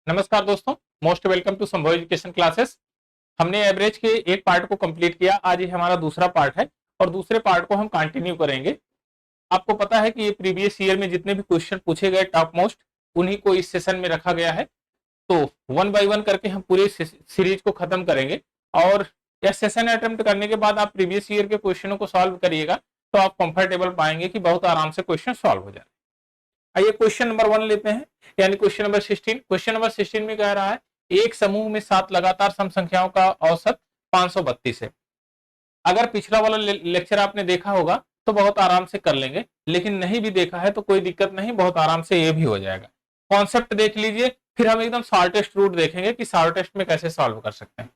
नमस्कार दोस्तों, most welcome to संभव एजुकेशन क्लासेस। हमने एवरेज के एक पार्ट को कंप्लीट किया। आज ये हमारा दूसरा पार्ट है और दूसरे पार्ट को हम कंटिन्यू करेंगे। आपको पता है कि ये प्रीवियस ईयर में जितने भी क्वेश्चन पूछे गए टॉप मोस्ट, उन्हीं को इस सेशन में रखा गया है। तो वन बाय वन करके हम पूरे सीरीज को खत्म करेंगे और यह सेशन अटेम्प्ट करने के बाद आप प्रीवियस ईयर के क्वेश्चनों को सॉल्व करिएगा तो आप कंफर्टेबल पाएंगे कि बहुत आराम से क्वेश्चन सॉल्व हो जाए। आइए क्वेश्चन नंबर 1 लेते हैं, यानी क्वेश्चन नंबर 16। क्वेश्चन नंबर 16 में कह रहा है एक समूह में 7 लगातार सम संख्याओं का औसत 532 है। अगर पिछला वाला लेक्चर आपने देखा होगा तो बहुत आराम से कर लेंगे, लेकिन नहीं भी देखा है तो कोई दिक्कत नहीं, बहुत आराम से ये भी हो जाएगा। कॉन्सेप्ट देख लीजिए, फिर हम एकदम शॉर्टेस्ट रूट देखेंगे कि शॉर्टेस्ट में कैसे सॉल्व कर सकते हैं।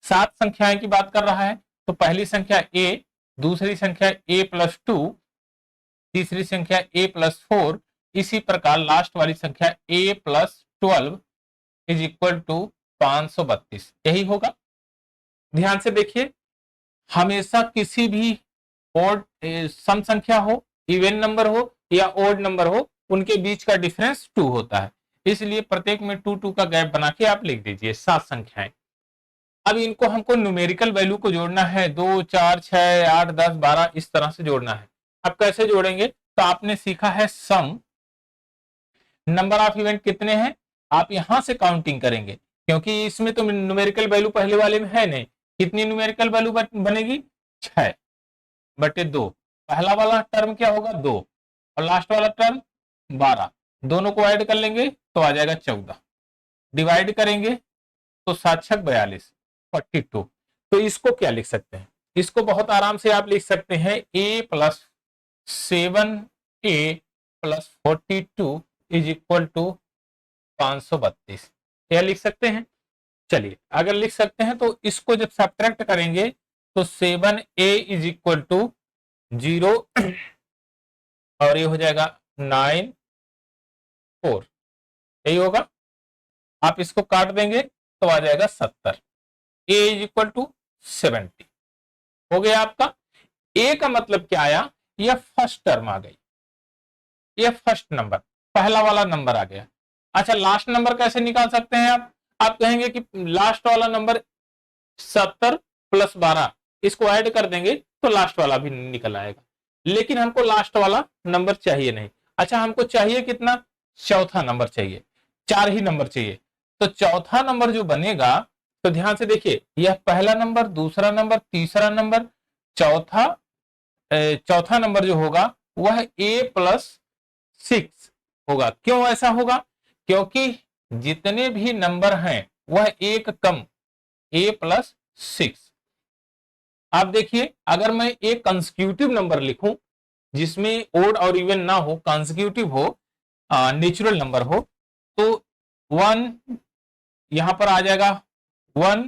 7 संख्याएं की बात कर रहा है तो पहली संख्या ए, दूसरी संख्या ए प्लस 2, तीसरी संख्या ए प्लस 4, इसी प्रकार लास्ट वाली संख्या a plus 12 is equal to 532। यही होगा। ध्यान से देखिए, हमेशा किसी भी ओड सम संख्या हो, इवन नंबर हो या ओड नंबर हो, उनके बीच का डिफरेंस 2 होता है। इसलिए प्रत्येक में 2 का गैप बना के आप लिख दीजिए 7 संख्याएं। अब इनको हमको न्यूमेरिकल वैल्यू को जोड़ना है, 2 4 6 8 10 12 इस तरह से जोड़ना है। अब कैसे जोड़ेंगे? तो आपने सीखा है सम, नंबर ऑफ इवेंट कितने हैं आप यहां से काउंटिंग करेंगे, क्योंकि इसमें तो न्यूमेरिकल वैल्यू पहले वाले में है नहीं। कितनी न्यूमेरिकल वैल्यू बनेगी? 6/2। पहला वाला टर्म क्या होगा? 2 और लास्ट वाला टर्म 12। दोनों को ऐड कर लेंगे तो आ जाएगा 14। डिवाइड करेंगे तो 7 6 42, 42। तो इसको क्या लिख सकते हैं? इसको बहुत आराम से आप लिख सकते हैं a plus 7a plus 42 is equal to 532। यह लिख सकते हैं। चलिए, अगर लिख सकते हैं तो इसको जब सब्ट्रैक्ट करेंगे तो 7a इज इक्वल टू 0 और ये हो जाएगा 9 4। यही होगा। आप इसको काट देंगे तो आ जाएगा 70। a इज इक्वल टू 70 हो गया आपका। a का मतलब क्या आया? यह फर्स्ट टर्म आ गई, यह फर्स्ट नंबर, पहला वाला नंबर आ गया। अच्छा, लास्ट नंबर कैसे निकाल सकते हैं आप कहेंगे कि लास्ट वाला नंबर 70 प्लस 12, इसको ऐड कर देंगे तो लास्ट वाला भी निकल आएगा। लेकिन हमको लास्ट वाला नंबर चाहिए नहीं। अच्छा, हमको चाहिए कितना? चौथा नंबर चाहिए, 4 ही नंबर चाहिए। तो चौथा नंबर जो बनेगा, तो ध्यान से देखिए, यह पहला नंबर, दूसरा नंबर, तीसरा नंबर, चौथा चौथा नंबर जो होगा वह a प्लस 6 होगा। क्यों ऐसा होगा? क्योंकि जितने भी नंबर हैं वह एक कम, a प्लस 6। आप देखिए, अगर मैं एक कंसेक्यूटिव नंबर लिखूं जिसमें ओड और इवन ना हो, कंसेक्यूटिव हो, नेचुरल नंबर हो, तो 1 यहां पर आ जाएगा, 1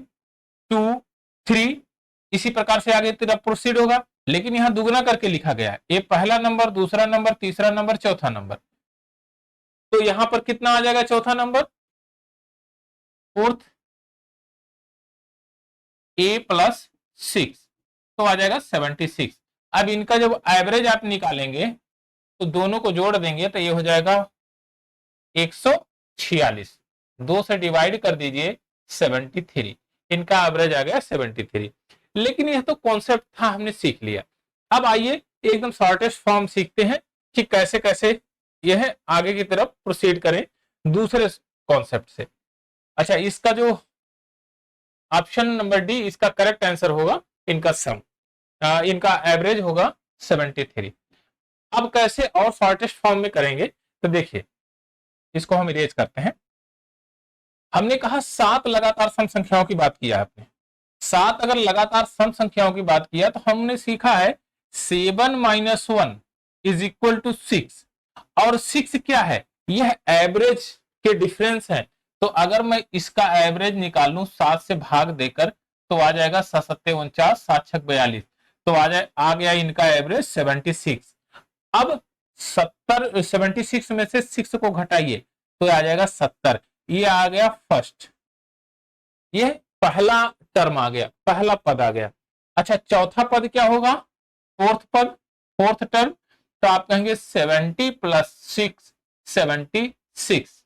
2 3, इसी प्रकार से आगे तरफ प्रोसीड होगा। लेकिन यहां दुगना करके लिखा गया है, ये पहला नंबर, दूसरा नंबर, तीसरा नंबर, चौथा नंबर। तो यहां पर कितना आ जाएगा? चौथा नंबर फोर्थ, a प्लस 6 तो आ जाएगा 76। अब इनका जब एवरेज आप निकालेंगे तो दोनों को जोड़ देंगे तो ये हो जाएगा 146। 2 से डिवाइड कर दीजिए 73, इनका एवरेज आ गया 73। लेकिन यह तो कॉन्सेप्ट था, हमने सीख लिया। अब आइए एकदम शॉर्टेस्ट फॉर्म सीखते हैं कि कैसे कैसे यह आगे की तरफ प्रोसीड करें दूसरे कॉन्सेप्ट से। अच्छा, इसका जो ऑप्शन नंबर डी, इसका करेक्ट आंसर होगा इनका सम, इनका एवरेज होगा 73। अब कैसे और शॉर्टेस्ट फॉर्म में करेंगे? तो देखिए, इसको हम इरेज करते हैं। हमने कहा 7 लगातार सम संख्याओं की बात किया आपने। 7 अगर लगातार सम संख्याओं की बात किया तो हमने सीखा है 7 माइनस 1 इज इक्वल टू 6। और 6 क्या है? यह एवरेज के डिफरेंस है। तो अगर मैं इसका एवरेज निकालूं 7 से भाग देकर तो आ जाएगा 7 7 49, 7 6 42, तो आ गया इनका एवरेज 76। अब 76 में से 6 को घटाइए तो आ जाएगा 70। ये आ गया फर्स्ट, ये पहला टर्म आ गया, पहला पद आ गया। अच्छा, चौथा पद क्या होगा? फोर्थ पद, फोर्थ टर्म। तो आप कहेंगे 70 प्लस 6 76।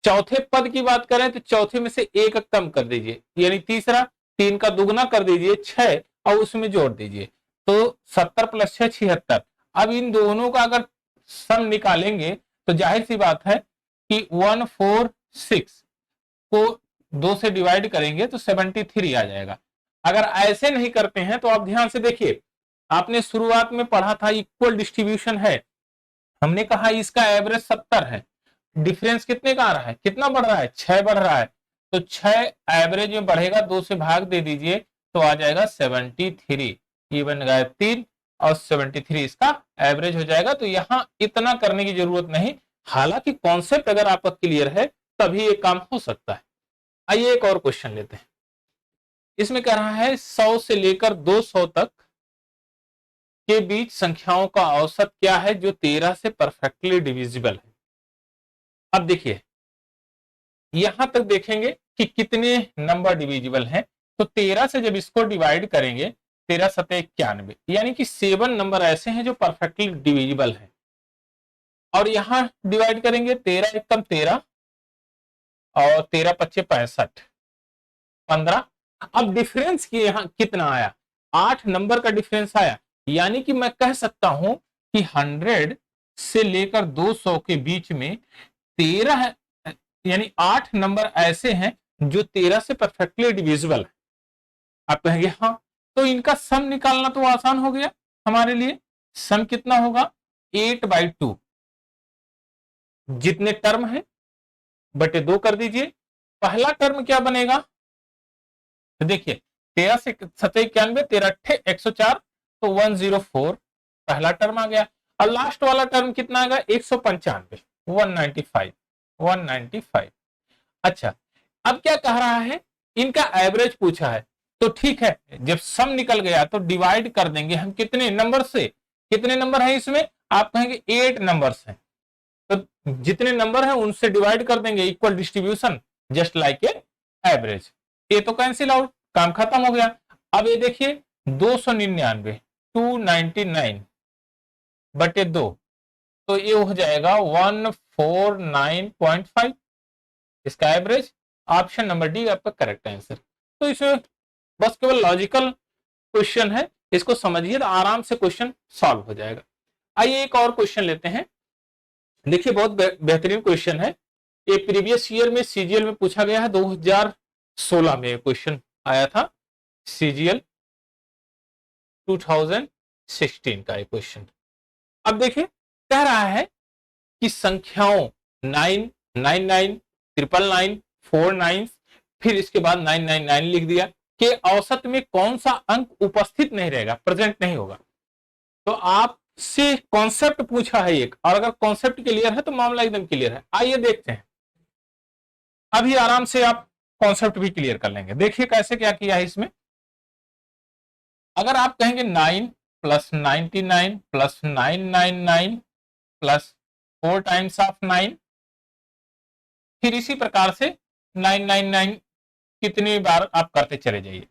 चौथे पद की बात करें तो चौथे में से एक कम कर दीजिए, यानी तीसरा, 3 का दुगना कर दीजिए 6 और उसमें जोड़ दीजिए, तो 70 प्लस 6 76। अब इन दोनों का अगर सम निकालेंगे तो जाहिर सी बात है कि 146 को 2 से डिवाइड करेंगे तो 73 आ जाएगा। अगर ऐसे नहीं करते हैं तो आप ध्यान से देखिए, आपने शुरुआत में पढ़ा था इक्वल डिस्ट्रीब्यूशन है, हमने कहा इसका एवरेज 70 है, डिफरेंस कितने का आ रहा है, कितना बढ़ रहा है, 6 बढ़ रहा है, तो 6 एवरेज में बढ़ेगा, 2 से भाग दे दीजिए तो आ जाएगा 73, ये बन गया 3 और 73 इसका एवरेज हो जाएगा। तो यहां इतना करने की जरूरत नहीं, हालांकि कॉन्सेप्ट अगर आपका क्लियर है तभी ये काम हो सकता है। आइए एक और क्वेश्चन लेते हैं, इसमें कह रहा है 100 से लेकर 200 तक के बीच संख्याओं का औसत क्या है जो 13 से परफेक्टली डिविजिबल है। अब देखिए यहां तक देखेंगे कि कितने नंबर डिविजिबल हैं, तो 13 से जब इसको डिवाइड करेंगे 13 सत्ते 91, यानी कि 7 नंबर ऐसे हैं जो परफेक्टली डिविजिबल हैं। और यहां डिवाइड करेंगे 13 एकम 13 और 13 पच्चे 65, 15। अब डिफरेंस की यहां कितना आया, 8 नंबर का डिफरेंस आया, यानी कि मैं कह सकता हूं कि 100 से लेकर 200 के बीच में 13 यानी 8 नंबर ऐसे हैं जो 13 से परफेक्टली डिविजिबल है। आप कहेंगे हाँ, तो इनका सम निकालना तो आसान हो गया हमारे लिए। सम कितना होगा, 8/2, जितने टर्म है बटे 2 कर दीजिए। पहला टर्म क्या बनेगा, तो देखिए 13 से 7 91, 13 104, तो 104 पहला टर्म आ गया। और लास्ट वाला टर्म कितना आएगा, 195, 195। अच्छा, अब क्या कह रहा है, इनका एवरेज पूछा है, तो ठीक है, जब सम निकल गया तो डिवाइड कर देंगे हम कितने नंबर से, कितने नंबर है इसमें, आप कहेंगे 8 नंबर्स हैं, तो जितने नंबर हैं उनसे डिवाइड कर देंगे, equal distribution just like a average. ये तो कैंसिल आउट, काम खत्म हो गया। अब ये देखिए 299 299 बटे 2, तो ये हो जाएगा 149.5, इसका एवरेज। ऑप्शन नंबर डी आपका करेक्ट आंसर। तो इसमें बस केवल लॉजिकल क्वेश्चन है, इसको समझिए तो आराम से क्वेश्चन सॉल्व हो जाएगा। आइए एक और क्वेश्चन लेते हैं, देखिए बहुत बेहतरीन क्वेश्चन है, ये प्रीवियस ईयर में सीजीएल में पूछा गया है, 2016 में क्वेश्चन आया था, सीजीएल 2016 का एक क्वेश्चन। अब देखिए कह रहा है कि संख्याओं 9 99 999 49, फिर इसके बाद 999 लिख दिया, कि औसत में कौन सा अंक उपस्थित नहीं रहेगा, प्रेजेंट नहीं होगा। तो आपसे कॉन्सेप्ट पूछा है एक, और अगर कॉन्सेप्ट क्लियर है तो मामला एकदम क्लियर है। आइए देखते हैं, अभी आराम से आप कॉन्सेप्ट भी क्लियर कर लेंगे। देखिए कैसे क्या किया है इसमें, अगर आप कहेंगे 9 plus 99 plus 999 plus 4 times of 9, फिर इसी प्रकार से 999 कितनी बार आप करते चले जाइए,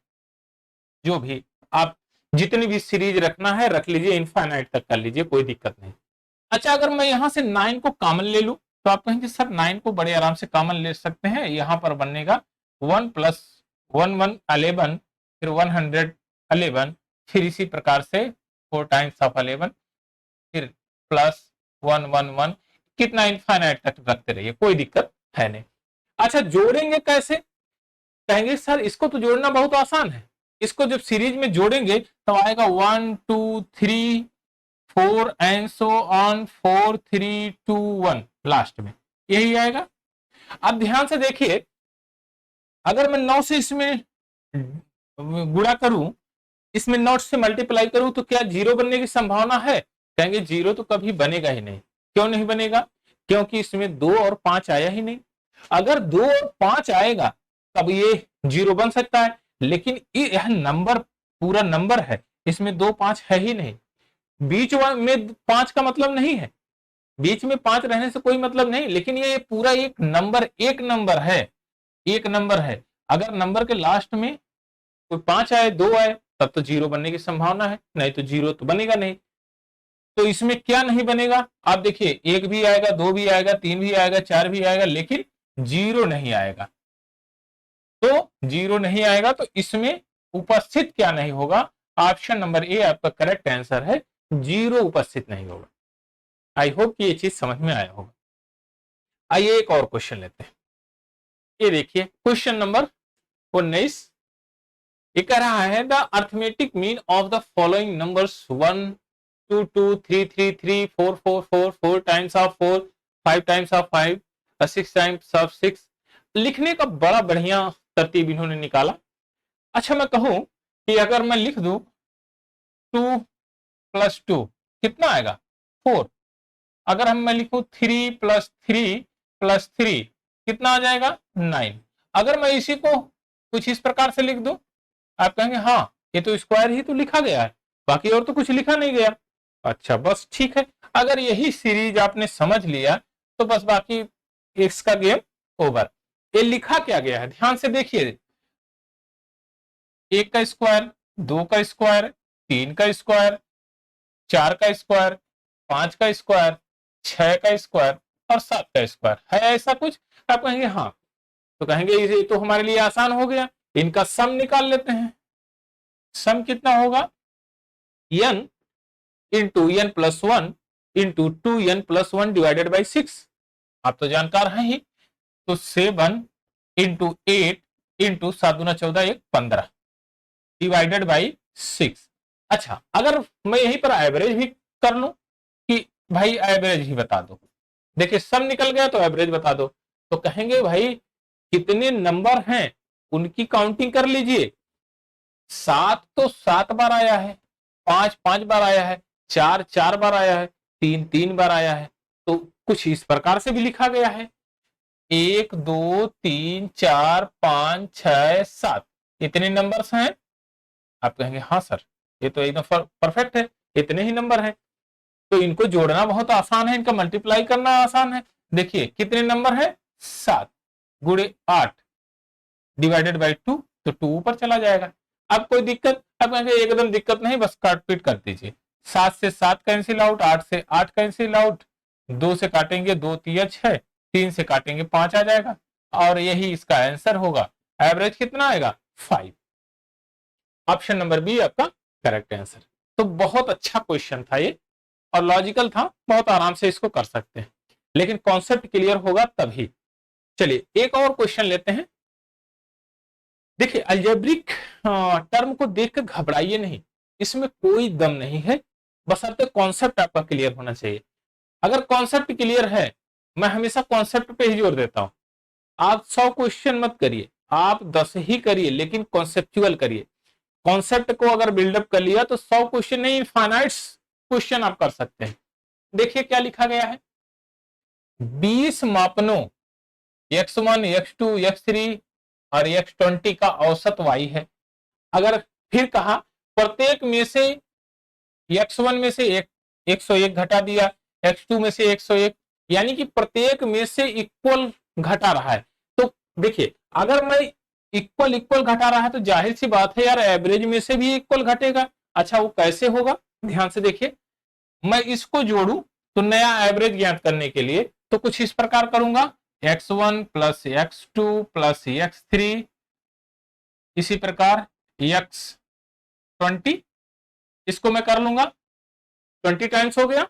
जो भी आप जितनी भी सीरीज रखना है रख लीजिए, इनफाइनाइट तक कर लीजिए, कोई दिक्कत नहीं। अच्छा, अगर मैं यहां से 9 को कॉमन ले लूं तो आप कहेंगे सर 9 को बड़े आराम से कॉमन ले सकते हैं, यहां पर बनेगा 1 प्लस 1 1 11, फिर 111, फिर इसी प्रकार से 4 टाइम्स ऑफ 11, फिर प्लस 111, कितना इनफाइनाइट तक रखते रहिए, कोई दिक्कत है नहीं। अच्छा, जोड़ेंगे कैसे, कहेंगे सर इसको तो जोड़ना बहुत आसान है, इसको जब सीरीज में जोड़ेंगे तो आएगा 1 2 3 4 एंड सो ऑन, 4 3 2 1 लास्ट में यही आएगा। अब ध्यान से देखिए, अगर मैं 9 से इसमें गुणा करूं, इसमें 9 से मल्टीप्लाई करूं, तो क्या 0 बनने की संभावना है, कहेंगे 0 तो कभी बनेगा ही नहीं। क्यों नहीं बनेगा, क्योंकि इसमें 2 और 5 आया ही नहीं। अगर 2 और 5 आएगा तब ये 0 बन सकता है, लेकिन यह नंबर पूरा नंबर है, इसमें 2 5 है ही नहीं, बीच में 5 का मतलब नहीं है, बीच में 5 रहने से कोई मतलब नहीं, लेकिन ये पूरा एक नंबर, एक नंबर है, एक नंबर है। अगर नंबर के लास्ट में कोई 5 आए 2 आए तब तो 0 बनने की संभावना है, नहीं तो 0 तो बनेगा नहीं। तो इसमें क्या नहीं बनेगा, आप देखिए 1 भी आएगा, 2 भी आएगा, 3 भी आएगा, 4 भी आएगा, लेकिन जीरो नहीं आएगा। तो जीरो नहीं आएगा तो इसमें उपस्थित क्या नहीं होगा? ऑप्शन नंबर ए आपका करेक्ट आंसर है, जीरो उपस्थित नहीं होगा। आई होप कि ये चीज समझ में आया होगा। आइए एक और क्वेश्चन लेते हैं। ये देखिए क्वेश्चन नंबर 19। ये कह रहा है the arithmetic mean of the following numbers 1 2 2 3 3 3 4 4 4 4 times of 4 5 times of 5 6 times of 6। लिखने का बड़ा बढ़िया तरतीब इन्होंने निकाला। अच्छा मैं कहूं कि अगर मैं लिख दूं 2 + 2 कितना आएगा? 4। अगर मैं लिखूं 3 + 3 + 3 कितना आ जाएगा? 9। अगर मैं इसी को कुछ इस प्रकार से लिख दूं, आप कहेंगे हाँ ये तो स्क्वायर ही तो लिखा गया है, बाकी और तो कुछ लिखा नहीं गया। अच्छा बस ठीक है, अगर यही सीरीज आपने समझ लिया तो बस बाकी इसका गेम ओवर। ये लिखा क्या गया है ध्यान से देखिए, 1 का स्क्वायर, 2 का स्क्वायर, 3 का स्क्वायर, 4 का स्क्वायर, 5 का स्क्वायर, 6 का स्क्वायर और 7 का स्क्वायर है ऐसा कुछ? आप कहेंगे हाँ, तो कहेंगे ये तो हमारे लिए आसान हो गया, इनका सम निकाल लेते हैं। सम कितना होगा? n into n + 1 into 2n + 1 divided by 6। आप तो जानकार हैं ही, तो 7 इंटू 8 इंटू 7 दूना 14 1 15 डिवाइडेड बाई 6। अच्छा अगर मैं यहीं पर एवरेज भी कर लूं कि भाई एवरेज ही बता दो, देखिए सम निकल गया तो एवरेज बता दो, तो कहेंगे भाई कितने नंबर हैं उनकी काउंटिंग कर लीजिए। 7 तो 7 बार आया है, 5 5 बार आया है, 4 4 बार आया है, 3 3 बार आया है। तो कुछ इस प्रकार से भी लिखा गया है 1 2 3 4 5 6 7 इतने नंबर्स हैं। आप कहेंगे हाँ सर ये तो एकदम परफेक्ट है, इतने ही नंबर हैं, तो इनको जोड़ना बहुत आसान है, इनका मल्टीप्लाई करना आसान है। देखिए कितने नंबर है? 7 गुणे 8 डिवाइडेड बाई 2, तो 2 ऊपर चला जाएगा। अब कोई दिक्कत? अब कहेंगे एकदम दिक्कत नहीं, बस काट पीट कर दीजिए। 7 से 7 कैंसिल आउट, 8 से 8 कैंसिल आउट, 2 से काटेंगे 2 3 6, 3 से काटेंगे 5 आ जाएगा और यही इसका आंसर होगा। एवरेज कितना आएगा? 5। ऑप्शन नंबर बी आपका करेक्ट आंसर। तो बहुत अच्छा क्वेश्चन था ये और लॉजिकल था, बहुत आराम से इसको कर सकते हैं, लेकिन कॉन्सेप्ट क्लियर होगा तभी। चलिए एक और क्वेश्चन लेते हैं। देखिए अलजेब्रिक टर्म को देखकर घबराइए नहीं, इसमें कोई दम नहीं है, बशर्ते कॉन्सेप्ट आपका क्लियर होना चाहिए। अगर कॉन्सेप्ट क्लियर है, मैं हमेशा कॉन्सेप्ट पे ही जोर देता हूं, आप 100 क्वेश्चन मत करिए, आप 10 ही करिए, लेकिन कॉन्सेप्चुअल करिए। कॉन्सेप्ट को अगर बिल्डअप कर लिया तो 100 क्वेश्चन नहीं, इनफाइनाइट क्वेश्चन आप कर सकते हैं। देखिए क्या लिखा गया है, 20 मापनों x1 x2 x3 और x20 का औसत y है। अगर फिर कहा प्रत्येक में से x1 में से 101 घटा दिया, x2 में से 101, यानी कि प्रत्येक में से इक्वल घटा रहा है। तो देखिए अगर मैं इक्वल इक्वल घटा रहा है तो जाहिर सी बात है यार एवरेज में से भी इक्वल घटेगा। अच्छा वो कैसे होगा? ध्यान से देखिए, मैं इसको जोड़ू तो नया एवरेज ज्ञात करने के लिए तो कुछ इस प्रकार करूंगा, x1 + x2 + x3, इसी प्रकार x20, इसको मैं कर लूंगा 20 टाइम्स हो गया,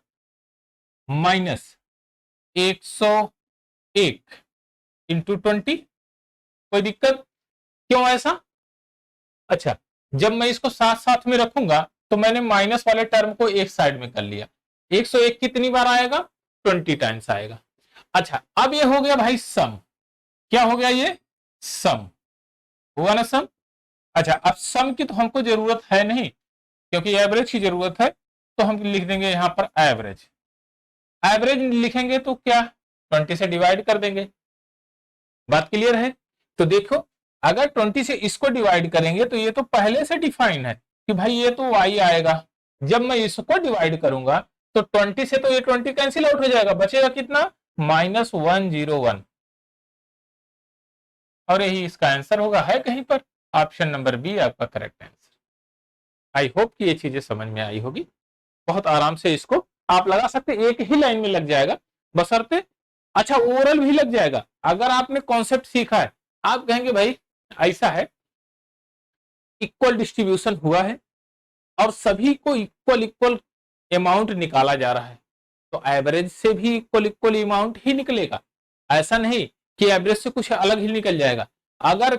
माइनस 101 इंटू 20। कोई दिक्कत? क्यों ऐसा? अच्छा जब मैं इसको साथ साथ में रखूंगा तो मैंने माइनस वाले टर्म को एक साइड में कर लिया। 101 कितनी बार आएगा? 20 टाइम्स आएगा। अच्छा अब ये हो गया भाई सम। क्या हो गया ये? सम हुआ ना सम। अच्छा अब सम की तो हमको जरूरत है नहीं, क्योंकि एवरेज की जरूरत है, तो हम लिख देंगे यहां पर एवरेज। एवरेज लिखेंगे तो क्या, 20 से डिवाइड कर देंगे। बात क्लियर है? तो देखो अगर 20 से इसको डिवाइड करेंगे तो ये तो पहले से डिफाइन है कि भाई ये तो y आएगा। जब मैं इसको डिवाइड करूंगा तो 20 से तो ये 20 कैंसिल आउट हो जाएगा, बचेगा कितना? -101। और यही इसका आंसर होगा, है कहीं पर? ऑप्शन नंबर बी आपका करेक्ट आंसर। आई होप कि ये चीजें समझ में आई होगी। बहुत आराम से इसको आप लगा सकते, एक ही लाइन में लग जाएगा, बशर्ते अच्छा ओरल भी लग जाएगा। अगर आपने कॉन्सेप्ट सीखा है, आप कहेंगे भाई ऐसा है, इक्वल डिस्ट्रीब्यूशन हुआ है और सभी को इक्वल इक्वल अमाउंट निकाला जा रहा है, तो एवरेज से भी इक्वल इक्वल अमाउंट ही निकलेगा। ऐसा नहीं कि एवरेज से कुछ अलग ही निकल जाएगा। अगर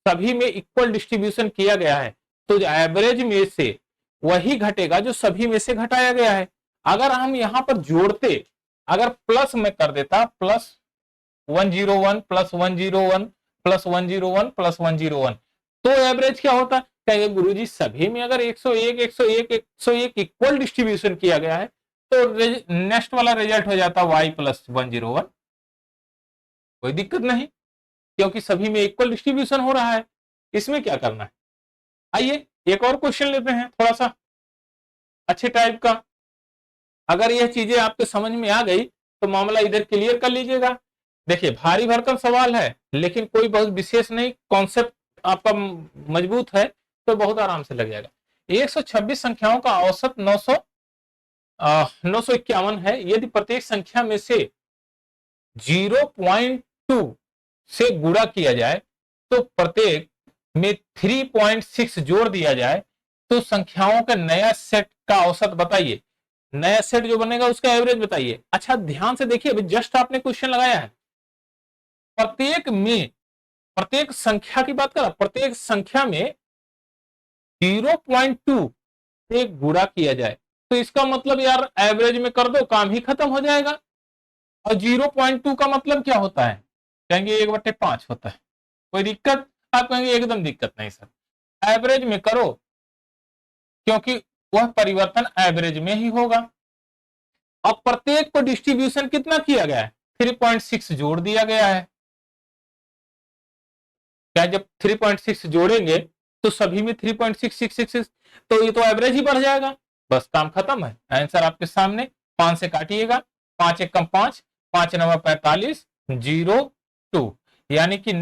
सभी में इक्वल डिस्ट्रीब्यूशन किया गया है तो एवरेज में से वही घटेगा जो सभी में से घटाया गया है। अगर हम यहां पर जोड़ते, अगर प्लस में कर देता, प्लस 101 प्लस 101 प्लस 101 प्लस 101, तो एवरेज क्या होता? कहेंगे गुरुजी सभी में अगर 101 101 101 इक्वल डिस्ट्रीब्यूशन किया गया है तो नेक्स्ट वाला रिजल्ट हो जाता y प्लस 101। कोई दिक्कत नहीं, क्योंकि सभी में इक्वल डिस्ट्रीब्यूशन हो रहा है। इसमें क्या करना है, आइए एक और क्वेश्चन लेते हैं थोड़ा सा अच्छे टाइप का। अगर यह चीजें आपके समझ में आ गई तो मामला इधर क्लियर कर लीजिएगा। देखिए भारी भरकम सवाल है लेकिन कोई बहुत विशेष नहीं, कॉन्सेप्ट आपका मजबूत है तो बहुत आराम से लग जाएगा। 126 संख्याओं का औसत 951 है। यदि प्रत्येक संख्या में से 0.2 से गुणा किया जाए तो प्रत्येक में 3.6 जोड़ दिया जाए तो संख्याओं का नया सेट का औसत बताइए। नया सेट जो बनेगा उसका एवरेज बताइए। अच्छा ध्यान से देखिए, जस्ट आपने क्वेश्चन लगाया है, प्रत्येक संख्या की बात कर, प्रत्येक संख्या में 0.2 से गुणा किया जाए तो इसका मतलब यार एवरेज में कर दो, काम ही खत्म हो जाएगा। और 0.2 का मतलब क्या होता है? कहेंगे 1/5 होता है। कोई दिक्कत? आप कहेंगे एकदम दिक्कत नहीं सर, एवरेज में करो क्योंकि वह परिवर्तन एवरेज में ही होगा। अब प्रत्येक को डिस्ट्रीब्यूशन कितना किया गया है? 3.6 जोड़ दिया गया है। क्या जब 3.6 जोड़ेंगे तो सभी में 3.666, तो ये तो एवरेज ही बढ़ जाएगा। बस काम खत्म है, आंसर आपके सामने। 5 से काटिएगा, 5 एक कम 5, 5 9 45, 0.2 यानी कि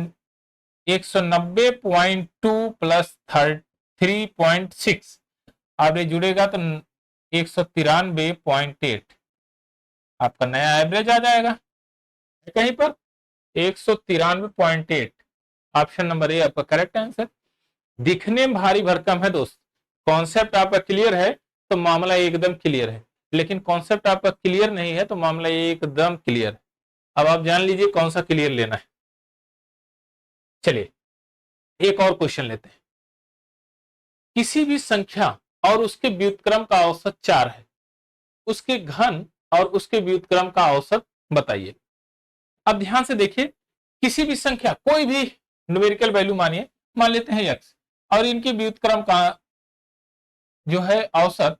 190.2 प्लस 3.6 एवरेज जुड़ेगा तो 193.8 आपका नया एवरेज आ जाएगा। कहीं पर 193.8, ऑप्शन नंबर ए आपका करेक्ट आंसर। दिखने में भारी भरकम है दोस्त, कॉन्सेप्ट आपका क्लियर है तो मामला एकदम क्लियर है, लेकिन कॉन्सेप्ट आपका क्लियर नहीं है तो मामला एकदम क्लियर है। अब आप जान लीजिए कौन सा क्लियर लेना है। चलिए एक और क्वेश्चन लेते हैं। किसी भी संख्या और उसके व्युत्क्रम का औसत 4 है, उसके घन और उसके व्युत्क्रम का औसत बताइए। अब ध्यान से देखिए, किसी भी संख्या, कोई भी न्यूमेरिकल वैल्यू मानिए, मान लेते हैं x, और इनके व्युत्क्रम का जो है औसत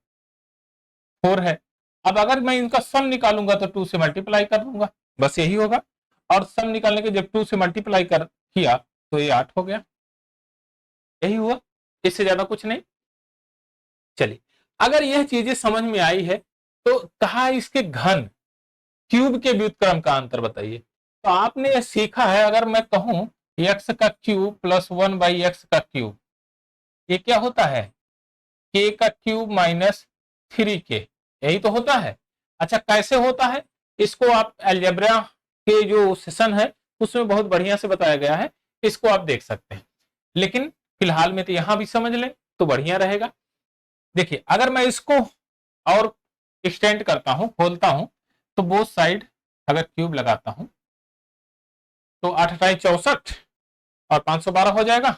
4 है। अब अगर मैं इनका सम निकालूंगा तो 2 से मल्टीप्लाई कर दूंगा, बस यही होगा। और सम निकालने के जब 2 से मल्टीप्लाई कर किया तो ये 8 हो गया, यही हुआ, इससे ज्यादा कुछ नहीं। चलिए अगर यह चीजें समझ में आई है तो कहा इसके घन, क्यूब के व्युत्क्रम का अंतर बताइए। तो आपने यह सीखा है, अगर मैं कहूं x का क्यूब प्लस 1/x का क्यूब, ये क्या होता है? k का क्यूब माइनस 3k, यही तो होता है। अच्छा कैसे होता है इसको आप अलजेब्रा के जो सेशन है उसमें बहुत बढ़िया से बताया गया है, इसको आप देख सकते हैं। लेकिन फिलहाल में तो यहां भी समझ लें तो बढ़िया रहेगा। देखिए अगर मैं इसको और एक्सटेंड करता हूं, खोलता हूं, तो बोथ साइड अगर क्यूब लगाता हूं तो 8 × 64 और 512 हो जाएगा,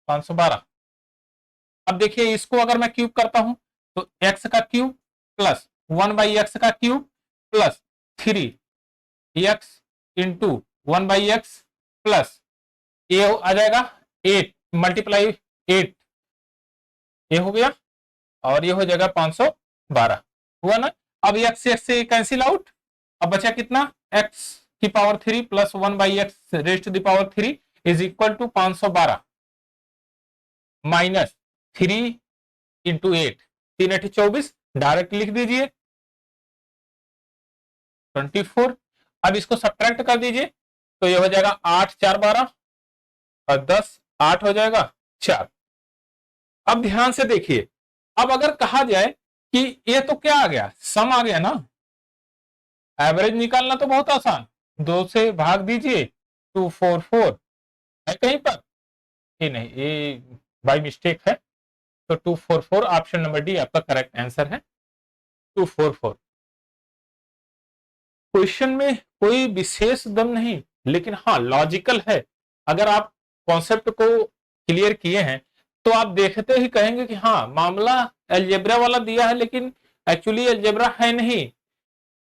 512। अब देखिए इसको अगर मैं क्यूब करता हूं तो x का क्यूब प्लस 1/x का cube plus 3x into 1/x plus ये आ जाएगा 8 मल्टीप्लाई 8, ये हो गया, और ये हो जाएगा 512, हुआ ना। अब x से कैंसिल आउट, अब बचा कितना? x की power 3 plus 1/x raise to the power 3 is equal to 512 minus 3 into 8, 3 8 24, direct लिख दीजिए 24। अब इसको सब्ट्रैक्ट कर दीजिए तो ये हो जाएगा 8 4 12 और 10 8 हो जाएगा 4। अब ध्यान से देखिए, अब अगर कहा जाए कि ये तो क्या आ गया, सम आ गया ना, एवरेज निकालना तो बहुत आसान, 2 से भाग दीजिए, 244 है कहीं पर, ये नहीं, ये बाय मिस्टेक है, तो 244 ऑप्शन नंबर डी आपका करेक्ट आंसर है, 244। क्वेश्चन में कोई विशेष दम नहीं, लेकिन हाँ लॉजिकल है। अगर आप कॉन्सेप्ट को क्लियर किए हैं तो आप देखते ही कहेंगे कि हाँ मामला अलजेब्रा वाला दिया है, लेकिन एक्चुअली अलजेब्रा है नहीं।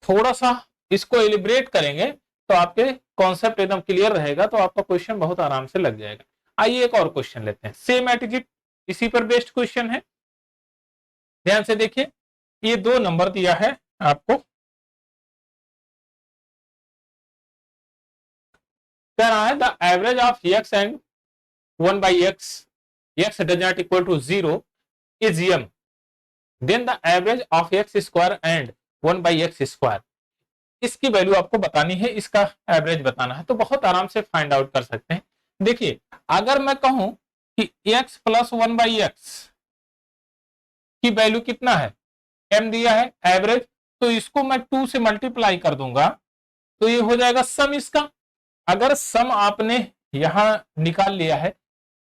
थोड़ा सा इसको एलिब्रेट करेंगे तो आपके कॉन्सेप्ट एकदम क्लियर रहेगा, तो आपका क्वेश्चन बहुत आराम से लग जाएगा। आइए एक और क्वेश्चन लेते हैं, सेम एट इट, इसी पर बेस्ड क्वेश्चन है। ध्यान से देखिए, ये 2 नंबर दिया है आपको, कह रहा है the average of x and 1 by x does not equal to 0 is m, then the average of x square and 1 by x square, इसकी वैल्यू आपको बतानी है, इसका एवरेज बताना है। तो बहुत आराम से फाइंड आउट कर सकते हैं। देखिए अगर मैं कहूं कि x प्लस 1 by x की वैल्यू कितना है, m दिया है एवरेज, तो इसको मैं 2 से मल्टीप्लाई कर दूंगा तो ये हो जाएगा सम इसका। अगर सम आपने यहां निकाल लिया है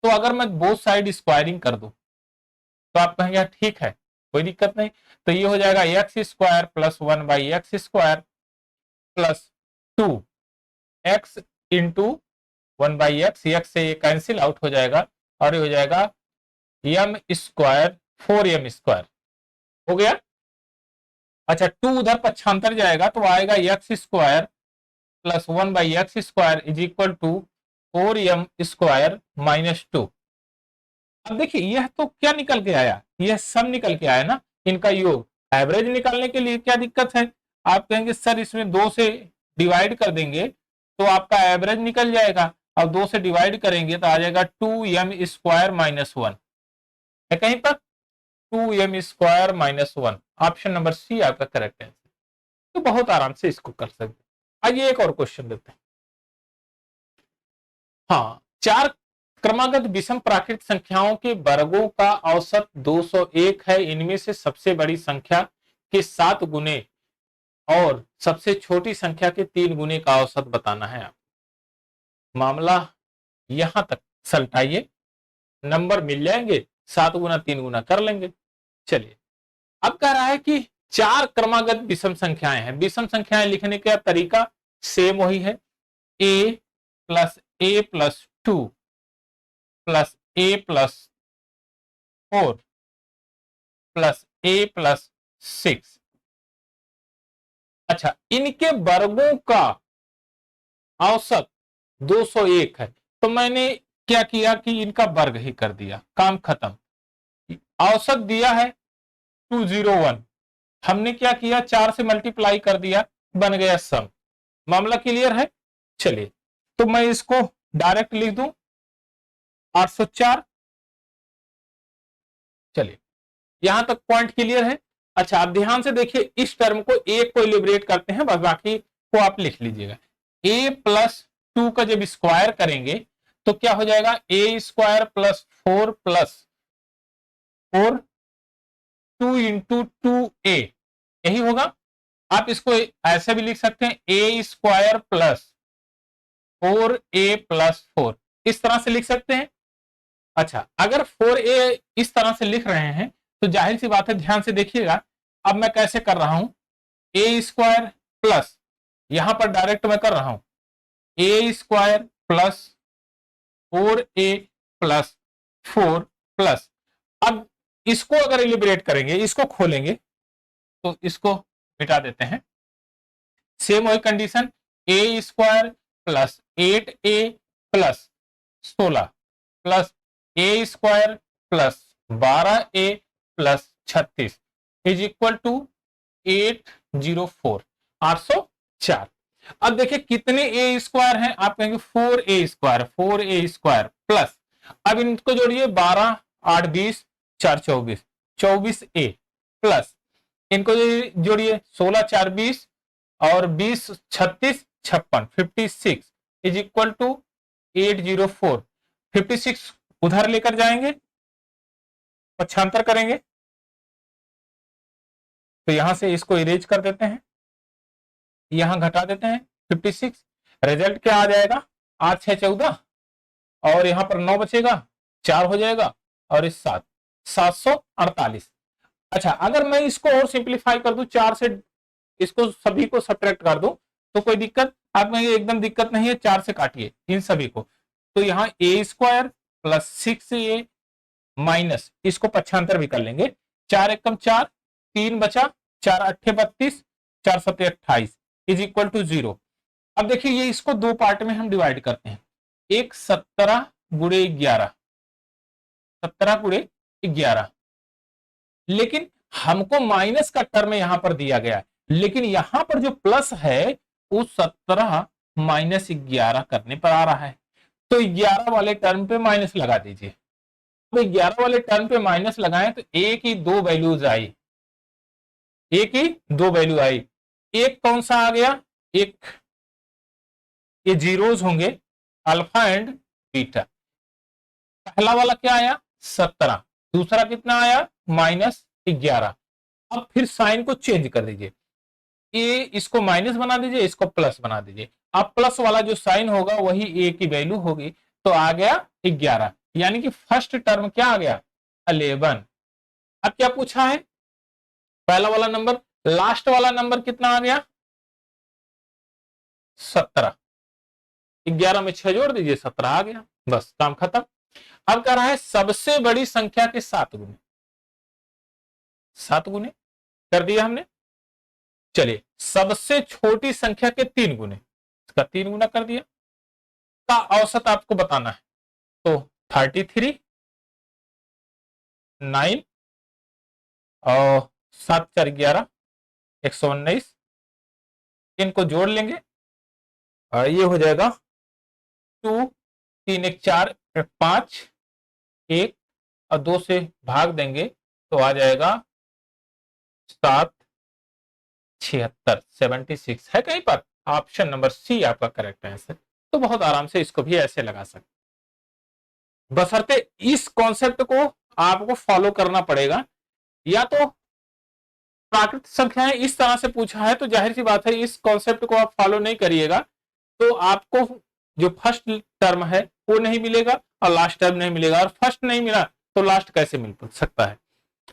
तो अगर मैं बोथ साइड स्क्वायरिंग कर दूं तो आप कहेंगे ठीक है कोई दिक्कत नहीं, तो ये हो जाएगा x square plus 1 by x square plus 2 x into 1 by x से ये कैंसिल आउट हो जाएगा और ये हो जाएगा एम स्क्वायर 4m स्क्वायर हो गया। अच्छा 2 उधर पक्षांतर जाएगा तो आएगा x square plus 1 by x square is equal to 4m square minus 2। अब देखिए यह तो क्या निकल के आया, यह सम निकल के आया ना इनका योग। एवरेज निकालने के लिए क्या दिक्कत है, आप कहेंगे सर इसमें 2 से डिवाइड कर देंगे तो आपका एवरेज निकल जाएगा, और 2 से डिवाइड करेंगे तो आ जाएगा 2m स्क्वायर माइनस 1 है कहीं पर, 2m square minus 1, option number C आपका करेक्ट आंसर। तो बहुत आराम से इसको कर सकते हैं। आइए एक और क्वेश्चन देते हैं। हाँ, 4 क्रमागत विषम प्राकृत संख्याओं के वर्गों का औसत 201 है। इनमें से सबसे बड़ी संख्या के 7 गुने और सबसे छोटी संख्या के 3 गुने का औसत बताना है। आप मामला यहां तक सलटाइए, नंबर मिल जाएंगे, 7 गुना 3 गुना कर लेंगे। चलिए अब कह रहा है कि 4 क्रमागत विषम संख्याएं हैं। विषम संख्याएं लिखने का तरीका सेम वही है, a plus 2 plus a plus 4 plus a plus 6। अच्छा इनके वर्गों का औसत 201 है, तो मैंने क्या किया कि इनका वर्ग ही कर दिया, काम खत्म। औसत दिया है 201, हमने क्या किया 4 से मल्टीप्लाई कर दिया, बन गया सम। मामला क्लियर है। चलिए तो मैं इसको डायरेक्ट लिख दूं 804। चलिए यहां तक पॉइंट क्लियर है। अच्छा आप ध्यान से देखिए, इस टर्म को एक को इलिब्रेट करते हैं, बस बाकी को आप लिख लीजिएगा। a प्लस 2 का जब स्क्वायर करेंगे तो क्या हो जाएगा, a square plus 4 plus 4 2 into 2a, यही होगा। आप इसको ऐसे भी लिख सकते हैं a square plus 4a plus 4, इस तरह से लिख सकते हैं। अच्छा अगर 4a इस तरह से लिख रहे हैं तो जाहिर सी बात है, ध्यान से देखिएगा अब मैं कैसे कर रहा हूं, a स्क्वायर प्लस, यहां पर डायरेक्ट मैं कर रहा हूं a square plus 4a plus 4 plus, अब इसको अगर इलिब्रेट करेंगे, इसको खोलेंगे तो इसको मिटा देते हैं। सेम वही condition, a square plus 8a plus 16 plus a square plus 12a plus 36 is equal to 804, 804। अब देखिए कितने a स्क्वायर हैं, आप कहेंगे 4a square, 4a square plus, अब इनको जोड़िए 12 8 20 4 24, 24a प्लस इनको जोड़िए 16 4 20 और 20 36 56, 56 इज इक्वल टू 804। 56 उधर लेकर जाएंगे, पक्षांतर करेंगे तो यहां से इसको इरेज कर देते हैं। यहां घटा देते हैं 56, रिजल्ट क्या आ जाएगा 8 6 14 और यहां पर 9 बचेगा, 4 हो जाएगा और इस 7 748। अच्छा अगर मैं इसको और सिंप्लीफाई कर दूं, 4 से इसको सभी को सब्ट्रैक्ट कर दूं तो कोई दिक्कत आप में एकदम दिक्कत नहीं है, 4 से काटिए इन सभी को, तो यहाँ ए स्क्वायर प्लस 6a माइनस इसको पक्षांतर भी कर लेंगे, 4 एकम 4, 3 बचा, 4 अट्ठे 32, 4 सत्ते 28 इज इक्वल टू 0। अब देखिए ये इसको दो पार्ट में हम डिवाइड करते हैं, एक 17 गुणे 11, 17 गुणे 11, लेकिन हमको माइनस का टर्म यहां पर दिया गया है, लेकिन यहां पर जो प्लस है वो 17 माइनस 11 करने पर आ रहा है, तो 11 वाले टर्म पे माइनस लगा दीजिए। तो 11 वाले टर्म पे माइनस लगाएं तो एक ही दो वैल्यूज आई, एक ही दो वैल्यू आई, एक कौन सा आ गया, एक ये जीरोज होंगे अल्फा एंड बीटा, पहला वाला क्या आया 17, दूसरा कितना आया माइनस 11। अब फिर साइन को चेंज कर दीजिए, ए इसको माइनस बना दीजिए, इसको प्लस बना दीजिए, अब प्लस वाला जो साइन होगा वही ए की वैल्यू होगी, तो आ गया 11, यानी कि फर्स्ट टर्म क्या आ गया 11। अब क्या पूछा है पहला वाला नंबर, लास्ट वाला नंबर कितना आ गया 17, 11 में 6 जोड़ दीजिए 17 आ गया, बस काम खत्म। अब कह रहा है सबसे बड़ी संख्या के 7 गुने, 7 गुने कर दिया हमने, चलिए सबसे छोटी संख्या के 3 गुने, इसका 3 गुना कर दिया, का औसत आपको बताना है, तो 33 9 और 7 4 11 119, इनको जोड़ लेंगे और ये हो जाएगा 2 3 1 4 5 1 और 2 से भाग देंगे तो आ जाएगा 7 76 76 है कहीं पर, ऑप्शन नंबर सी आपका करेक्ट आंसर। तो बहुत आराम से इसको भी ऐसे लगा सकते, बशर्ते इस कॉन्सेप्ट को आपको फॉलो करना पड़ेगा, या तो प्राकृतिक संख्याएं इस तरह से पूछा है तो जाहिर सी बात है इस कॉन्सेप्ट को आप फॉलो नहीं करिएगा तो आपको जो फर्स्ट टर्म है वो नहीं मिलेगा और लास्ट टर्म नहीं मिलेगा, और फर्स्ट नहीं मिला तो लास्ट कैसे मिल सकता है,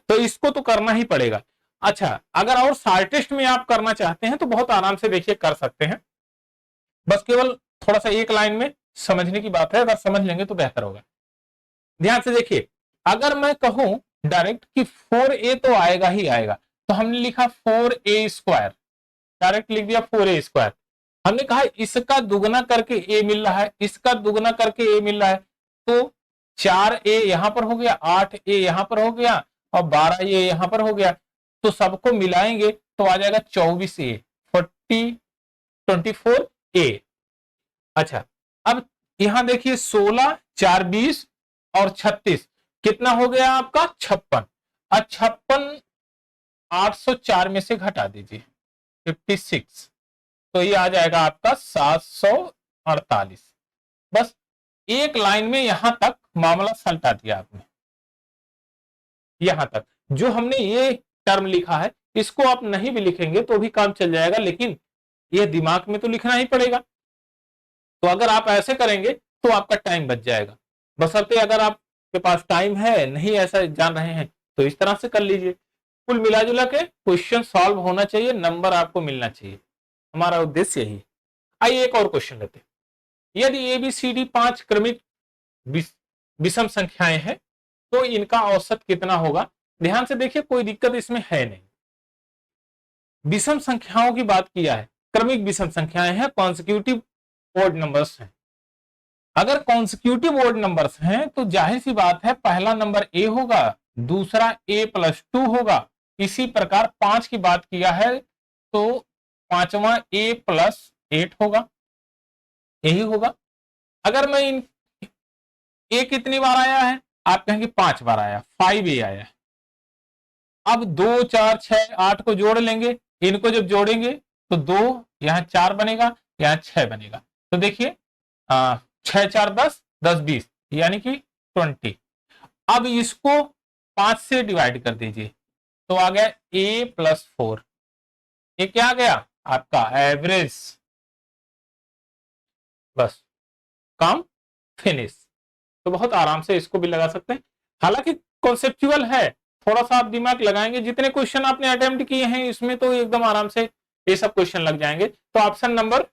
तो इसको तो करना ही पड़ेगा। अच्छा अगर और शॉर्टेस्ट में आप करना चाहते हैं तो बहुत आराम से देखिए कर सकते हैं, बस केवल थोड़ा सा एक लाइन में समझने की बात है, अगर समझ लेंगे तो बेहतर होगा। ध्यान से देखिए, अगर मैं कहूं डायरेक्ट कि 4a तो आएगा ही आएगा, तो हमने लिखा 4a स्क्वायर, डायरेक्ट लिख दिया 4a स्क्वायर, हमने कहा इसका दुगना करके a मिल रहा है, इसका दुगना करके a मिल रहा है, तो 4a यहां पर हो गया, 8a यहां पर हो गया और 12a यहां पर हो गया, तो सबको मिलाएंगे तो आ जाएगा 24a 24a। अच्छा अब यहां देखिए 16 4 20 और 36 कितना हो गया आपका 56, और 56 804 में से घटा दीजिए 56, तो ये आ जाएगा आपका 748। बस एक लाइन में यहां तक मामला सलटा दिया आपने, यहां तक जो हमने ये टर्म लिखा है इसको आप नहीं भी लिखेंगे तो भी काम चल जाएगा, लेकिन ये दिमाग में तो लिखना ही पड़ेगा, तो अगर आप ऐसे करेंगे तो आपका टाइम बच जाएगा, बशर्ते अगर आपके पास टाइम है नहीं ऐसा जान रहे हैं तो इस तरह से कर लीजिए। कुल मिलाजुला के क्वेश्चन सॉल्व होना चाहिए, नंबर आपको मिलना चाहिए, हमारा उद्देश्य यही है। आइए एक और क्वेश्चन लेते हैं, यदि एबीसीडी 5 क्रमिक विषम संख्याएं हैं तो इनका औसत कितना होगा। ध्यान से देखिए कोई दिक्कत इसमें है नहीं, विषम संख्याओं की बात किया है, क्रमिक विषम संख्याएं हैं, कॉन्सिक्यूटिव ओड नंबर्स हैं। अगर कॉन्सिक्यूटिव ओड नंबर्स हैं तो जाहिर सी बात है पहला नंबर ए होगा, दूसरा a प्लस 2 होगा, इसी प्रकार 5 की बात किया है तो पांचवा a प्लस 8 होगा, यही होगा। अगर मैं इन a कितनी बार आया है आप कहेंगे 5 बार आया, 5a आया है। अब 2 4 6 8 को जोड़ लेंगे, इनको जब जोड़ेंगे तो 2 यहाँ 4 बनेगा, यहाँ 6 बनेगा, तो देखिए 6 4 10 10 20 यानी कि 20। अब इसको 5 से डिवाइड कर दीजिए तो आ गया a प्लस 4, ये क्या आ गया आपका एवरेज, बस काम फिनिश। तो बहुत आराम से इसको भी लगा सकते हैं। हालांकि कॉन्सेप्चुअल है, थोड़ा सा आप दिमाग लगाएंगे, जितने क्वेश्चन आपने अटेम्प्ट किए हैं इसमें तो एकदम आराम से ये सब क्वेश्चन लग जाएंगे। तो ऑप्शन नंबर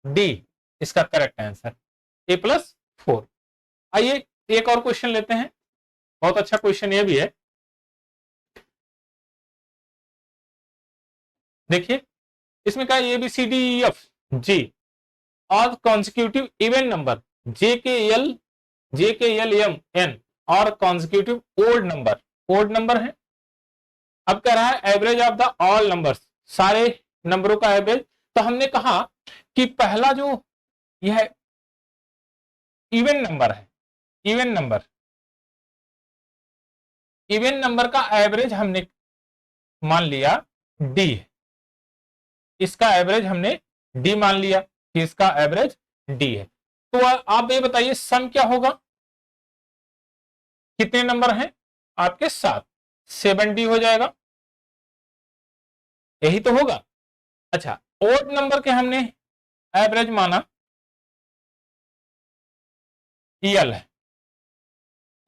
डी इसका करेक्ट आंसर, A+4। आइए एक और क्वेश्चन लेते हैं, बहुत अच्छा क्वेश्चन ये भी है। देखिए इसमें कहा ABCDEF G और कॉन्सिक्यूटिव इवन नंबर JKLM और कॉन्सिक्यूटिव ओड नंबर है। अब कह रहा है average of the all numbers, सारे नंबरों का एवरेज। तो हमने कहा कि पहला जो यह इवन नंबर है, इवन नंबर का एवरेज हमने मान लिया डी है, इसका एवरेज हमने डी मान लिया कि इसका एवरेज डी है। तो आप ये बताइए सम क्या होगा, कितने नंबर हैं आपके 7, 7D हो जाएगा, यही तो होगा। अच्छा ओड नंबर के हमने एवरेज माना EL है,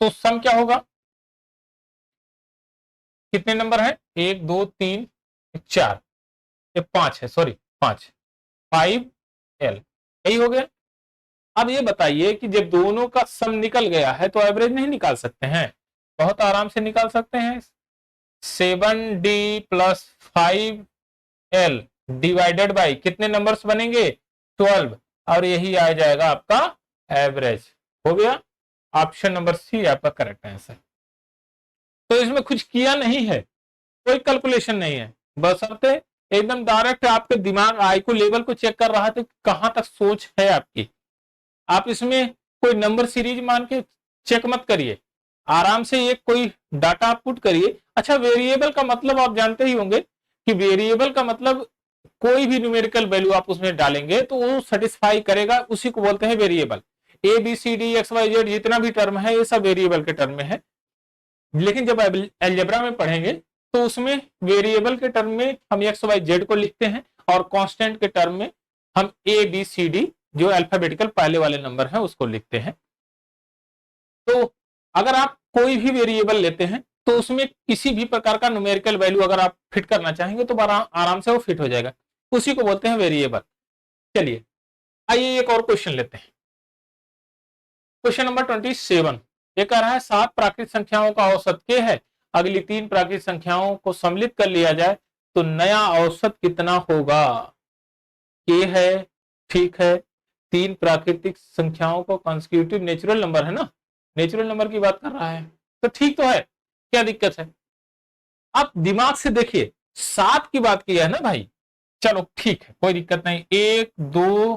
तो सम क्या होगा, कितने नंबर हैं 1 2 3 4, ये 5 है, सॉरी 5L, यही हो गया। अब ये बताइए कि जब दोनों का सम निकल गया है तो एवरेज नहीं निकाल सकते हैं, बहुत आराम से निकाल सकते हैं। 7D + 5L डिवाइडेड बाई कितने नंबर्स बनेंगे 12, और यही आ जाएगा आपका एवरेज, हो गया। ऑप्शन नंबर सी आपका करेक्ट आंसर। तो इसमें कुछ किया नहीं है, कोई कैलकुलेशन नहीं है, बशर्ते एकदम डायरेक्ट आपके दिमाग आई को लेवल को चेक कर रहा था कि कहां तक सोच है आपकी। आप इसमें कोई नंबर सीरीज मान के चेक मत करिए, आराम से ये कोई डाटा आप पुट करिए। अच्छा वेरिएबल का मतलब आप जानते ही होंगे कि वेरिएबल का मतलब कोई भी न्यूमेरिकल वैल्यू आप उसमें डालेंगे तो वो सेटिस्फाई करेगा, उसी को बोलते हैं वेरिएबल। ABCD XYZ जितना भी टर्म है ये सब वेरिएबल के टर्म में है। लेकिन जब अलजेब्रा में पढ़ेंगे तो उसमें वेरिएबल के टर्म में हम XYZ को लिखते हैं और कांस्टेंट के टर्म में हम ABCD जो अल्फाबेटिकल पहले वाले नंबर है उसको लिखते हैं। तो अगर आप कोई भी वेरिएबल लेते हैं तो उसमें किसी भी प्रकार का न्यूमेरिकल वैल्यू अगर आप फिट करना चाहेंगे तो आराम से वो फिट हो जाएगा, उसी को बोलते हैं वेरिएबल। चलिए आइए एक और क्वेश्चन लेते हैं, क्वेश्चन नंबर 27। ये कह रहा है 7 प्राकृतिक संख्याओं का औसत के है, अगली 3 प्राकृतिक संख्याओं को सम्मिलित कर लिया जाए तो नया औसत कितना होगा। के है, ठीक है, 3 प्राकृतिक संख्याओं को कॉन्स्टिट्यूटिव नेचुरल नंबर है ना, नेचुरल नंबर की बात कर रहा है तो ठीक तो है, क्या दिक्कत है। आप दिमाग से देखिए 7 की बात की है ना भाई, चलो ठीक है कोई दिक्कत नहीं, 1 2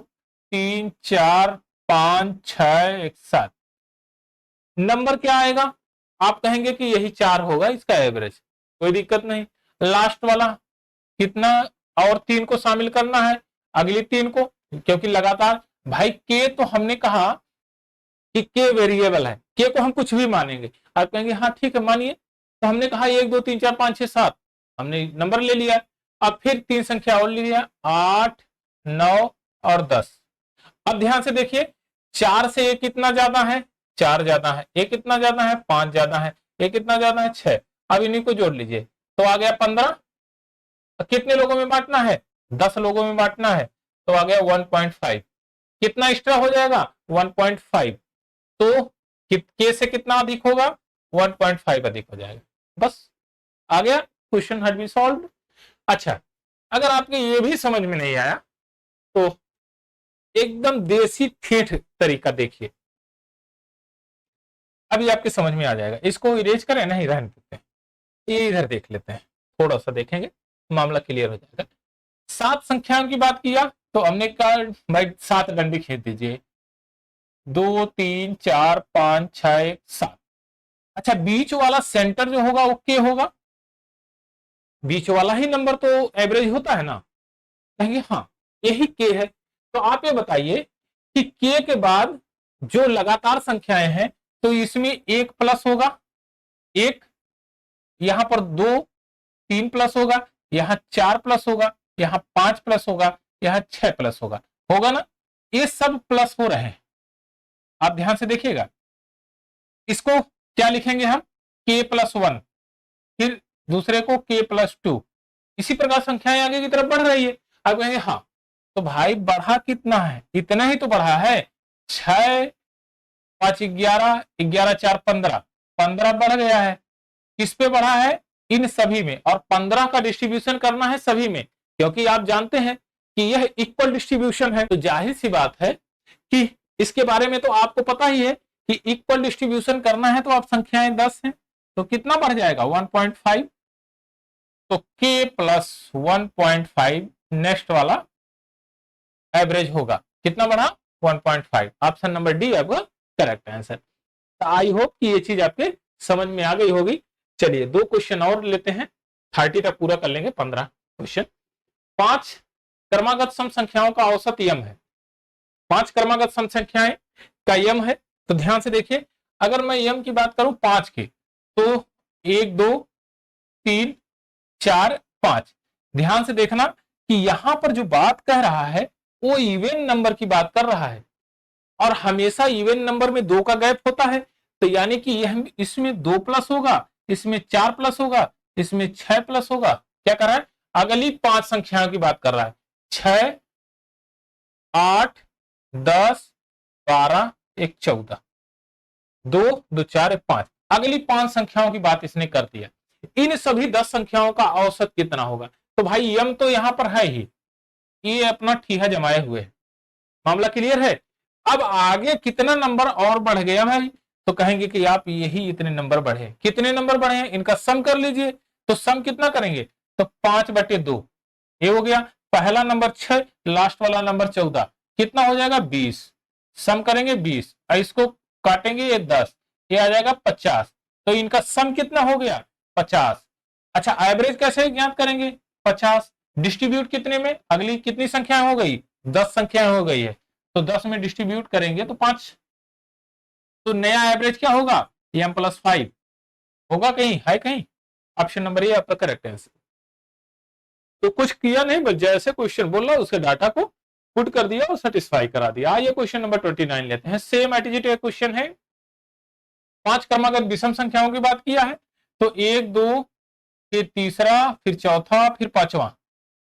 3 4 5 6 7 नंबर क्या आएगा, आप कहेंगे कि यही 4 होगा इसका एवरेज, कोई दिक्कत नहीं। लास्ट वाला कितना, और 3 को शामिल करना है अगली 3 को, क्योंकि लगातार भाई के तो हमने कहा कि के वेरिएबल है, के को हम कुछ भी मानेंगे। आप कहेंगे हाँ ठीक है मानिए, तो हमने कहा 1 2 3 4 5 6 7 हमने नंबर ले लिया। अब फिर 3 संख्या और ले लिया 8 9 और 10। अब ध्यान से देखिए 4 से एक कितना ज्यादा है, 4 ज्यादा है, एक कितना ज्यादा है 5 ज्यादा है, एक कितना ज्यादा है 6। अब इन्हीं को जोड़ लीजिए तो आ गया 15। कितने लोगों में बांटना है 10 लोगों में बांटना है तो आ गया 1.5, कितना एक्स्ट्रा हो जाएगा 1.5, तो के से कितना अधिक होगा 1.5 अधिक हो जाएगा, बस आ गया, क्वेश्चन हैड बीन सॉल्व्ड। अच्छा अगर आपके ये भी समझ में नहीं आया तो एकदम देसी ठेठ तरीका देखिए, अभी आपके समझ में आ जाएगा। इसको इरेज करें नहीं रहने देते हैं, ये इधर देख लेते हैं, थोड़ा सा देखेंगे मामला क्लियर हो जाएगा। 7 संख्याओं की बात किया तो हमने कहा भाई 7 डंडी खींच दीजिए, 2 3 4 5 6 7। अच्छा बीच वाला सेंटर जो होगा वो के होगा, बीच वाला ही नंबर तो एवरेज होता है ना, कहेंगे हाँ यही के है। तो आप ये बताइए कि के बाद जो लगातार संख्याएं हैं तो इसमें 1 प्लस होगा, 1 यहां पर 2 3 प्लस होगा, यहां 4 प्लस होगा, यहाँ 5 प्लस होगा, यहाँ 6 प्लस होगा, होगा ना, ये सब प्लस हो रहे हैं। आप ध्यान से देखिएगा, इसको क्या लिखेंगे हम, k+1, फिर दूसरे को k+2, इसी प्रकार संख्याएं आगे की तरफ बढ़ रही है। आप कहेंगे हाँ तो भाई बढ़ा कितना है, इतना ही तो बढ़ा है, 6 5 11, 11 4 15, 15 बढ़ गया है। किस पे बढ़ा है, इन सभी में, और 15 का डिस्ट्रीब्यूशन करना है सभी में, क्योंकि आप जानते हैं कि यह इक्वल डिस्ट्रीब्यूशन है। तो जाहिर सी बात है कि इसके बारे में तो आपको पता ही है कि इक्वल डिस्ट्रीब्यूशन करना है तो आप संख्याएं 10 हैं, तो कितना बढ़ जाएगा 1.5, तो k+1.5 नेक्स्ट वाला एवरेज होगा। कितना बढ़ा, 1.5। ऑप्शन नंबर डी आपका करेक्ट आंसर। तो आई होप कि ये चीज आपके समझ में आ गई होगी। चलिए 2 क्वेश्चन और लेते हैं, 30 तक पूरा कर लेंगे, 15 क्वेश्चन। 5 क्रमागत सम संख्याओं का औसत यम है, 5 क्रमागत सम संख्याएं का यम है। तो ध्यान से देखिए, अगर मैं यम की बात करूं 5 की, तो 1 2 3 4 5। ध्यान से देखना कि यहां पर जो बात कह रहा है वो इवन नंबर की बात कर रहा है, और हमेशा इवन नंबर में 2 का गैप होता है। तो यानी कि यह इसमें 2 प्लस होगा, इसमें 4 प्लस होगा, इसमें 6 प्लस होगा। क्या कर रहा है, अगली 5 संख्याओं की बात कर रहा है, 6 8 10 12 1 14, 2 2 4 1 5, अगली 5 संख्याओं की बात इसने कर दिया। इन सभी 10 संख्याओं का औसत कितना होगा। तो भाई यम तो यहां पर है ही, ये अपना ठीहा जमाए हुए है, मामला क्लियर है। अब आगे कितना नंबर और बढ़ गया भाई, तो कहेंगे कि आप यही इतने नंबर बढ़े। कितने नंबर बढ़े हैं, इनका सम कर लीजिए। तो सम कितना करेंगे, तो 5/2 ये हो गया। पहला नंबर 6, लास्ट वाला नंबर 14, कितना हो जाएगा 20। सम करेंगे 20, और इसको काटेंगे ये 10, ये आ जाएगा 50। तो इनका सम कितना हो गया 50। अच्छा एवरेज कैसे ज्ञात करेंगे, 50 डिस्ट्रीब्यूट कितने में, अगली कितनी संख्या हो गई, 10 संख्या हो गई है, तो 10 में डिस्ट्रीब्यूट करेंगे तो 5। तो नया एवरेज क्या होगा, m+5 होगा, कहीं है कहीं। ऑप्शन नंबर ए आपका करेक्ट आंसर। तो कुछ किया नहीं, बस जैसे क्वेश्चन बोल रहा उसके डाटा को पुट कर दिया और सेटिस्फाई करा दिया। आइए क्वेश्चन नंबर 29 लेते हैं। सेम एटीट्यूड क्वेश्चन है, 5 क्रमागत विषम संख्याओं की बात किया है। तो 1 2 फिर तीसरा, फिर चौथा, फिर पांचवा,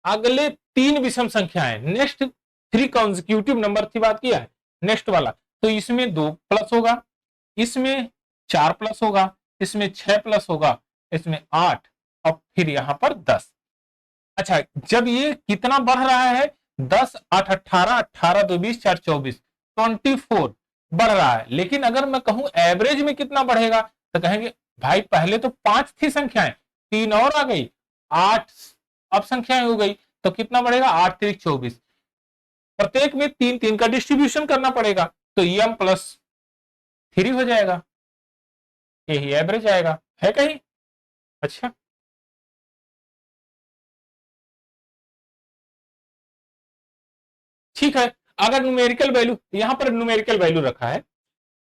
अगले 3 विषम संख्याएं, नेक्स्ट 3 कॉन्जिक्यूटिव नंबर की बात किया है, नेक्स्ट वाला। तो इसमें 2 प्लस होगा, इसमें 4 प्लस होगा, इसमें 6 प्लस होगा, इसमें 8, और फिर यहां पर 10। अच्छा जब ये कितना बढ़ रहा है, 10 8 18, 18 2 20, 4 24, 24 बढ़ रहा है। लेकिन अगर मैं कहूं एवरेज में कितना बढ़ेगा, तो कहेंगे भाई पहले तो 5 थी संख्याएं, 3 और आ गई, 8 अब संख्याएं हो गई, तो कितना बढ़ेगा, 8 3 24, प्रत्येक में 3 3 का डिस्ट्रीब्यूशन करना पड़ेगा, तो m+3 हो जाएगा, यही एवरेज आएगा, है कहीं। अच्छा ठीक है, अगर न्यूमेरिकल वैल्यू, यहां पर न्यूमेरिकल वैल्यू रखा है,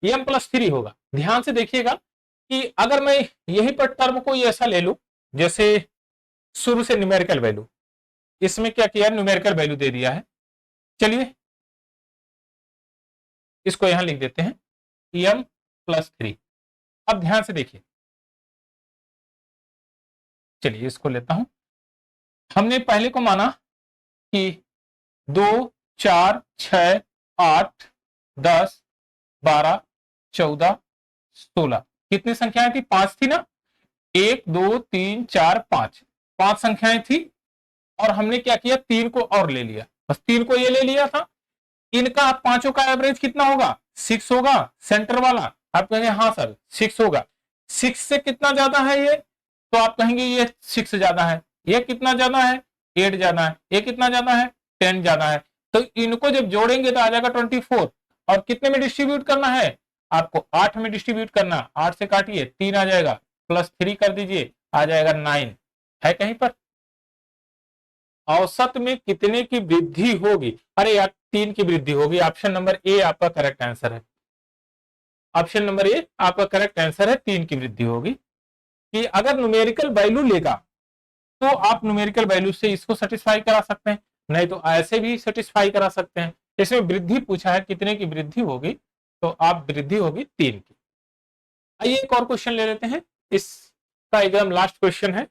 m+3 होगा। ध्यान से देखिएगा कि अगर मैं यही पर टर्म को ऐसा ले लूं, जैसे शुरू से न्यूमेरिकल वैल्यू, इसमें क्या किया, न्यूमेरिकल वैल्यू दे दिया है। चलिए इसको यहां लिख देते हैं m+3। अब ध्यान से देखिए, चलिए इसको लेता हूं। हमने पहले को माना कि 2 4 6 8 10 12 14 16, कितनी संख्याएं थी, 5 थी ना, 1 2 3 4 5, 5 संख्याएं थी। और हमने क्या किया, 3 को और ले लिया, बस 3 को ये ले लिया था। इनका पांचों का एवरेज कितना होगा, 6 होगा, सेंटर वाला। आप कहेंगे हाँ सर 6 होगा, 6 से कितना ज्यादा है ये, तो आप कहेंगे ये 6 ज्यादा है। ये कितना ज्यादा है, 8 ज्यादा है। ये कितना ज्यादा है, 10 ज्यादा है। तो इनको जब जोड़ेंगे तो आ जाएगा 24, और कितने में डिस्ट्रीब्यूट करना है, आपको 8 में डिस्ट्रीब्यूट करना। 8 से काटिए 3 आ जाएगा, +3 कर दीजिए, आ जाएगा 9, है कहीं पर। औसत में कितने की वृद्धि होगी, अरे यार 3 की वृद्धि होगी। ऑप्शन नंबर ए आपका करेक्ट आंसर है, ऑप्शन नंबर ए आपका करेक्ट आंसर है, 3 की वृद्धि होगी। कि अगर न्यूमेरिकल वैल्यू लेगा तो आप न्यूमेरिकल वैल्यू से इसको सेटिस्फाई करा सकते हैं, नहीं तो ऐसे भी सेटिस्फाई करा सकते हैं। इसमें वृद्धि पूछा है, कितने की वृद्धि होगी, तो आप वृद्धि होगी 3 की। आइए एक और क्वेश्चन ले लेते हैं, इसका एकदम लास्ट क्वेश्चन है।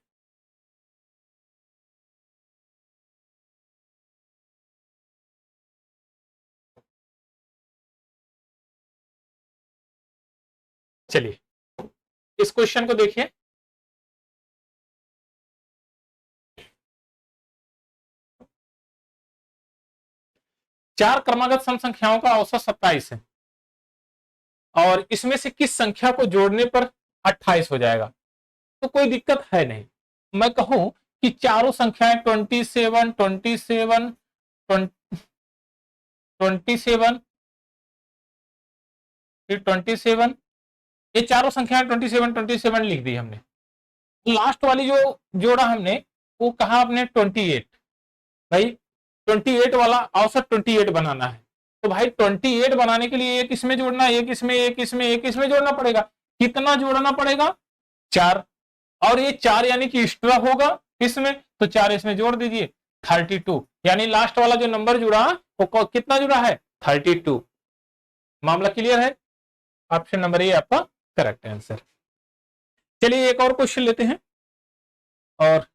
चलिए इस क्वेश्चन को देखिए। चार क्रमागत सम संख्याओं का औसत 27 है और इसमें से किस संख्या को जोड़ने पर 28 हो जाएगा। तो कोई दिक्कत है नहीं, मैं कहूं कि चारों संख्याएं 27, 27, 27, फिर 27, ये चारों संख्याएं 27, 27 लिख दी हमने। लास्ट वाली जो जोड़ा हमने वो कहा आपने 28, भाई 28 वाला औसत 28 बनाना है। तो भाई 28 बनाने के लिए एक इसमें जोड़ना, एक इसमें, एक इसमें, एक इसमें जोड़ना पड़ेगा। कितना जोड़ना पड़ेगा, 4, और ये 4 यानी कि एक्स्ट्रा होगा इसमें, तो 4 इसमें जोड़ दीजिए 32, यानी लास्ट वाला जो नंबर जुड़ा वो कितना जुड़ा है, 32। मामला क्लियर है, ऑप्शन नंबर ए आपका करेक्ट आंसर। चलिए एक और क्वेश्चन लेते हैं और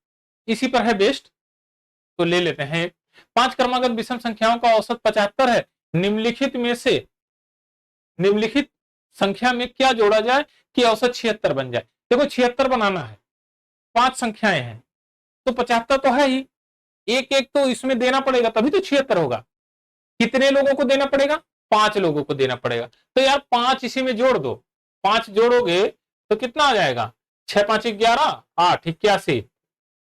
इसी पर है बेस्ड, तो ले लेते हैं। 5 क्रमागत विषम संख्याओं का औसत 75 है, निम्नलिखित में से निम्नलिखित संख्या में क्या जोड़ा जाए कि औसत 76 बन जाए। देखो 76 बनाना है, 5 संख्याएं हैं तो 75 तो है ही, एक एक तो इसमें देना पड़ेगा तभी तो 76 होगा। कितने लोगों को देना पड़ेगा, 5 लोगों को देना पड़ेगा। तो यार 5 इसी में जोड़ दो, 5 जोड़ोगे तो कितना आ जाएगा, 6 5 11 8 81।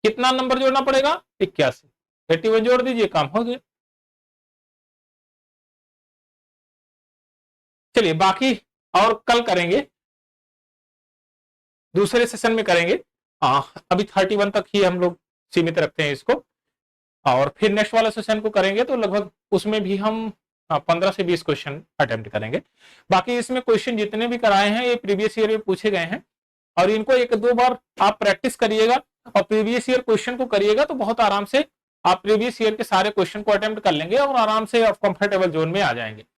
कितना नंबर जोड़ना पड़ेगा, 81। 81 जोड़ दीजिए, काम हो गया। चलिए बाकी और कल करेंगे, दूसरे सेशन में करेंगे। अभी 31 तक ही हम लोग सीमित रखते हैं इसको, और फिर नेक्स्ट वाला सेशन को करेंगे तो लगभग उसमें भी हम 15 से 20 क्वेश्चन अटेम्प्ट करेंगे। बाकी इसमें क्वेश्चन जितने भी कराए हैं ये प्रीवियस ईयर में पूछे गए हैं, और इनको 1-2 बार आप प्रैक्टिस करिएगा और प्रीवियस ईयर क्वेश्चन को करिएगा तो बहुत आराम से आप प्रीवियस ईयर के सारे क्वेश्चन को अटेम्प्ट कर लेंगे और आराम से आप कंफर्टेबल जोन में आ जाएंगे।